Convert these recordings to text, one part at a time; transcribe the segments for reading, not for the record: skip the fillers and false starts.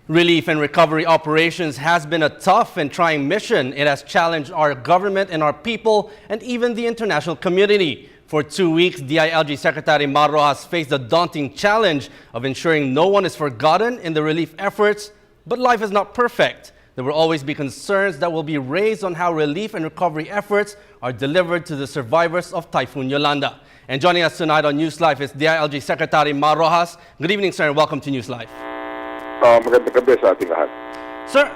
Relief and recovery operations has been a tough and trying mission. It has challenged our government and our people and even the international community. For 2 weeks, DILG Secretary Mar Roxas faced the daunting challenge of ensuring no one is forgotten in the relief efforts. But life is not perfect. There will always be concerns that will be raised on how relief and recovery efforts are delivered to the survivors of Typhoon Yolanda. And joining us tonight on NewsLife is DILG Secretary Mar Roxas. Good evening, sir, and welcome to NewsLife. Magandang gabi sa ating lahat. Sir,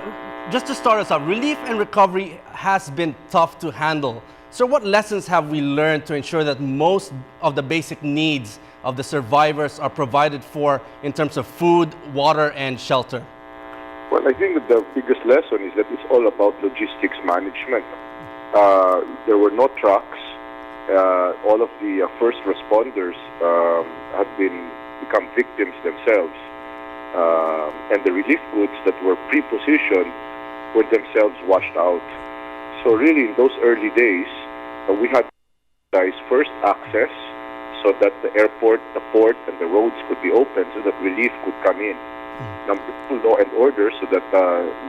just to start us off, relief and recovery has been tough to handle. Sir, what lessons have we learned to ensure that most of the basic needs of the survivors are provided for in terms of food, water, and shelter? Well, I think that the biggest lesson is that it's all about logistics management. There were no trucks. All of the first responders have become victims themselves. And the relief goods that were pre-positioned were themselves washed out. So really in those early days, we had first access so that the airport, the port, and the roads could be open so that relief could come in. Number two, law and order, so that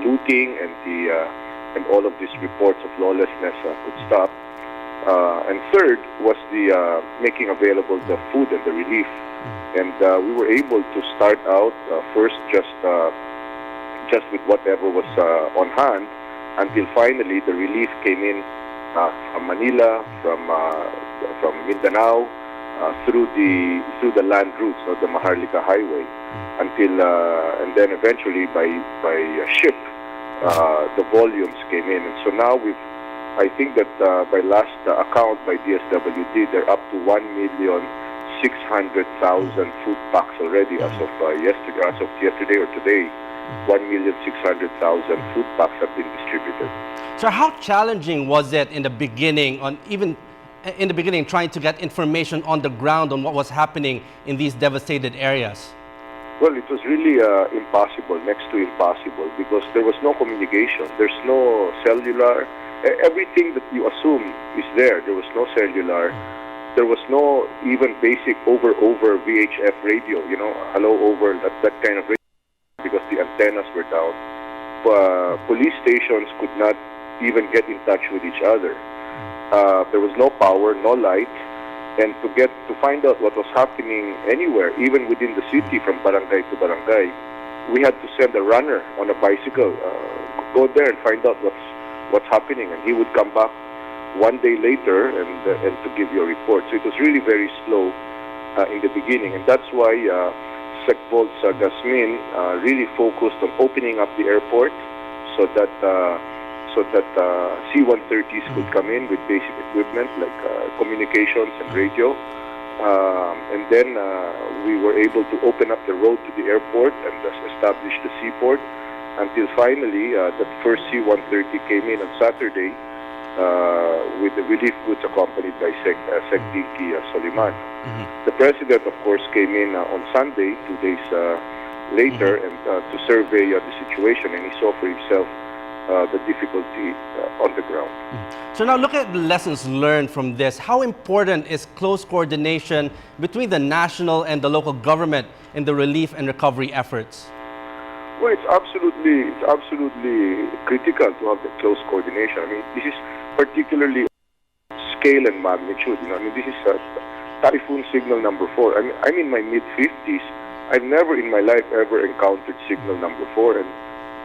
looting and all of these reports of lawlessness could stop. And third was the making available the food and the relief. And we were able to start out first just with whatever was on hand, until finally the relief came in from Manila, from Mindanao, through the land routes of the Maharlika Highway, until and then eventually by ship the volumes came in. And so now I think that by last account by DSWD, they're up to 1,600,000 food packs already as of yesterday or today. 1,600,000 food packs have been distributed. So how challenging was it in the beginning, trying to get information on the ground on what was happening in these devastated areas? Well, it was really impossible, next to impossible, because there was no communication. There's no cellular. Everything that you assume is there. There was no cellular. There was no even basic over VHF radio, hello over, that kind of radio, because the antennas were down. Police stations could not even get in touch with each other. There was no power, no light, and to find out what was happening anywhere, even within the city from barangay to barangay, we had to send a runner on a bicycle, go there and find out what's happening, and he would come back one day later and to give you a report. So it was really very slow in the beginning, and that's why SecVol's Gasmin really focused on opening up the airport so that C-130s could come in with basic equipment like communications and radio, and then we were able to open up the road to the airport and establish the seaport, until finally that first C-130 came in on Saturday with the relief goods accompanied by Sec Dinky Soliman. The president, of course, came in on Sunday, 2 days later, and to survey the situation, and he saw for himself the difficulty on the ground. So now look at the lessons learned from this. How important is close coordination between the national and the local government in the relief and recovery efforts? Well, it's absolutely critical to have the close coordination. I mean, this is particularly scale and magnitude. This is typhoon signal number 4. I'm in my mid-50s. I've never in my life ever encountered signal number 4,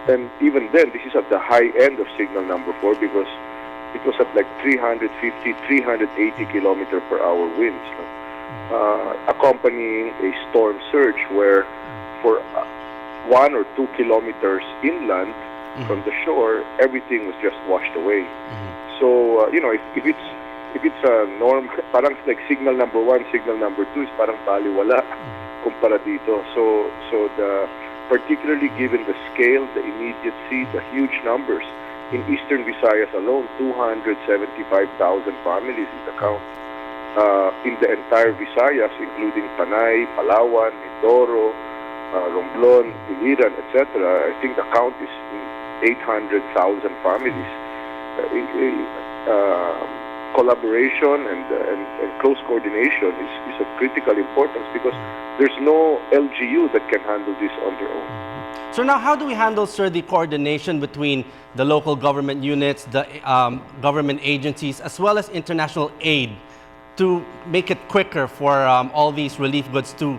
and even then, this is at the high end of signal number 4, because it was at like 350, 380 kilometer per hour winds, accompanying a storm surge where for 1 or 2 kilometers inland from the shore, everything was just washed away. So if it's a norm, parang like signal number 1, signal number 2 is parang baliwala kumpara dito. So particularly given the scale, the immediacy, the huge numbers in Eastern Visayas alone, 275,000 families is the count. In the entire Visayas, including Panay, Palawan, Mindoro, Romblon, Biliran, etc., I think the count is 800,000 families. Collaboration and close coordination is of critical importance, because there's no LGU that can handle this on their own. So now, how do we handle, sir, the coordination between the local government units, the government agencies, as well as international aid to make it quicker for all these relief goods to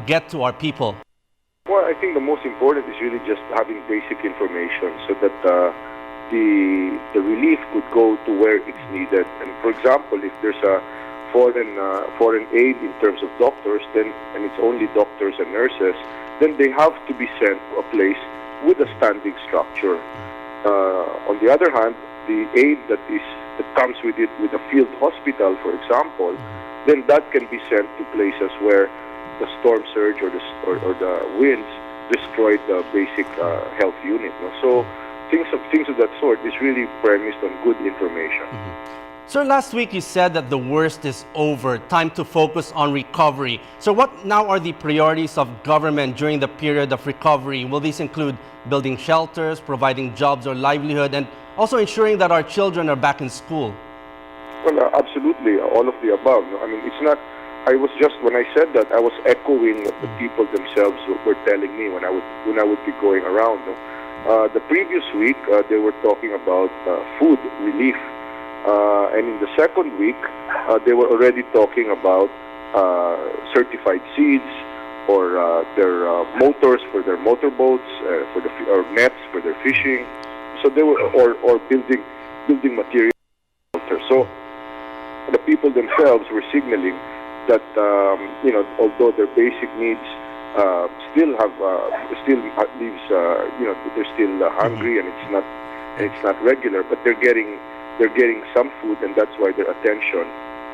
get to our people? Well, I think the most important is really just having basic information so that the relief could go to where it's needed. And for example, if there's a foreign aid in terms of doctors, then and it's only doctors and nurses, then they have to be sent to a place with a standing structure. On the other hand, the aid that comes with it, with a field hospital, for example, then that can be sent to places where the storm surge or the winds destroyed the basic health unit. No? So things of that sort is really premised on good information. Sir, last week you said that the worst is over, time to focus on recovery. So what now are the priorities of government during the period of recovery? Will these include building shelters, providing jobs or livelihood, and also ensuring that our children are back in school? Well, absolutely, all of the above. I mean, it's not, when I said that, I was echoing what the people themselves were telling me when I would be going around. The previous week, they were talking about food relief. And in the second week, they were already talking about certified seeds or their motors for their motorboats, or nets for their fishing. So they were, or building materials. So the people themselves were signaling that although their basic needs still leaves they're still hungry and it's not regular, but they're getting some food, and that's why their attention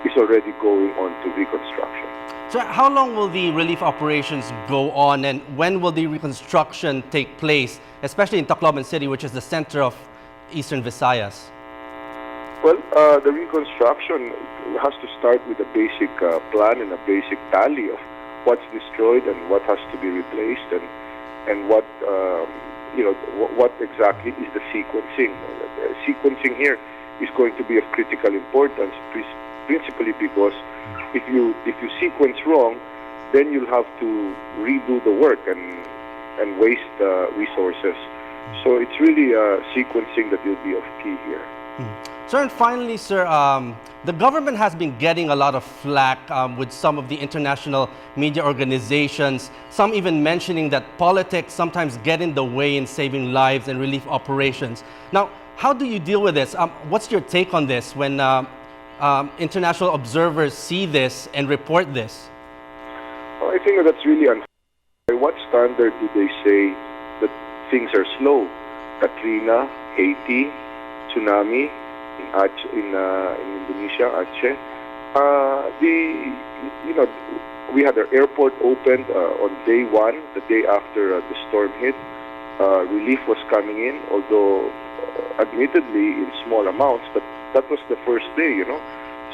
is already going on to reconstruction. So how long will the relief operations go on, and when will the reconstruction take place, especially in Tacloban City, which is the center of Eastern Visayas? Well, the reconstruction has to start with a basic plan and a basic tally of what's destroyed and what has to be replaced, and what exactly is the sequencing. The sequencing here is going to be of critical importance, principally because if you sequence wrong, then you'll have to redo the work and waste resources. So it's really sequencing that will be of key here. Sir, and finally, sir, the government has been getting a lot of flack with some of the international media organizations, some even mentioning that politics sometimes get in the way in saving lives and relief operations. Now, how do you deal with this? What's your take on this when international observers see this and report this? Well, I think that's really unfair. By what standard do they say that things are slow? Katrina, Haiti, tsunami in Indonesia, Aceh. We had our airport opened on day one, the day after the storm hit. Relief was coming in, although admittedly in small amounts, but that was the first day,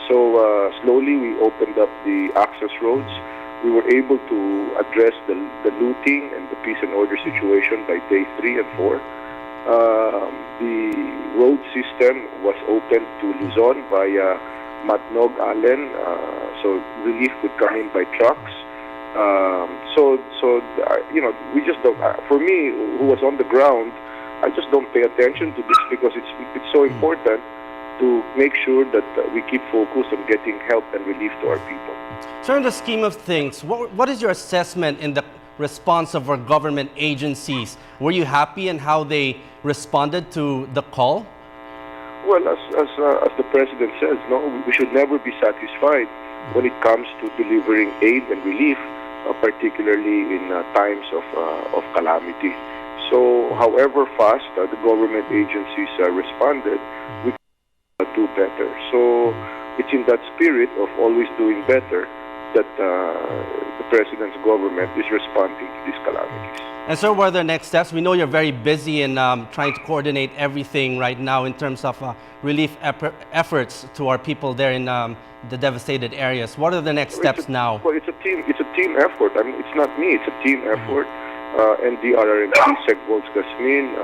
So slowly we opened up the access roads. We were able to address the looting and the peace and order situation by day 3 and 4. The road system was opened to Luzon via Matnog, Allen, so relief could come in by trucks. We just don't. For me, who was on the ground, I just don't pay attention to this because it's so important to make sure that we keep focused on getting help and relief to our people. So in the scheme of things, what is your assessment in the response of our government agencies? Were you happy in how they responded to the call? Well, as the President says, we should never be satisfied when it comes to delivering aid and relief, particularly in times of calamity. So, however fast the government agencies responded, we can do better. So, it's in that spirit of always doing better that the President's government is responding to these calamities. And so what are the next steps? We know you're very busy in trying to coordinate everything right now in terms of relief efforts to our people there in the devastated areas. What are the next steps now? Well, it's a team effort. I mean, it's not me. It's a team effort. NDRRMC, Sec Volksgasmin,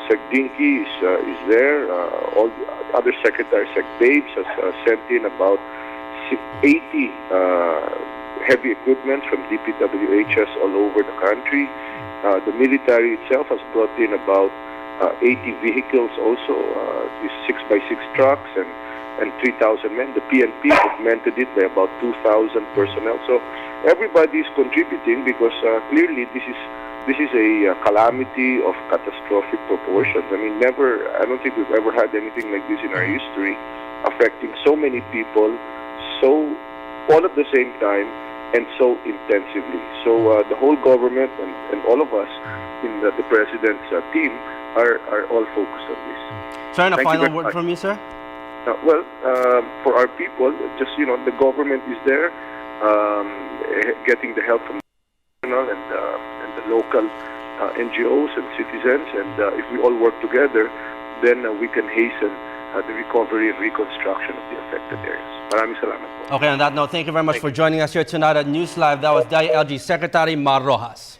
Sec Dinky is there. All the other secretaries, Sec Babes, has sent in about 80 heavy equipment from DPWHs all over the country. The military itself has brought in about 80 vehicles also, these 6x6 trucks and 3,000 men. The PNP augmented it by about 2,000 personnel. So everybody is contributing because clearly this is a calamity of catastrophic proportions. I mean, I don't think we've ever had anything like this in our history, affecting so many people, so all at the same time and so intensively. So the whole government and all of us in the president's team are all focused on this. Sir, and a Thank you final very word much. from you, sir? Well, for our people, just, the government is there, getting the help from the national and the local NGOs and citizens, and if we all work together, then we can hasten the recovery and reconstruction of the affected areas. Maraming salamat po. Okay, on that note, thank you very much for joining us here tonight at News Live. That was DILG Secretary Mar Roxas.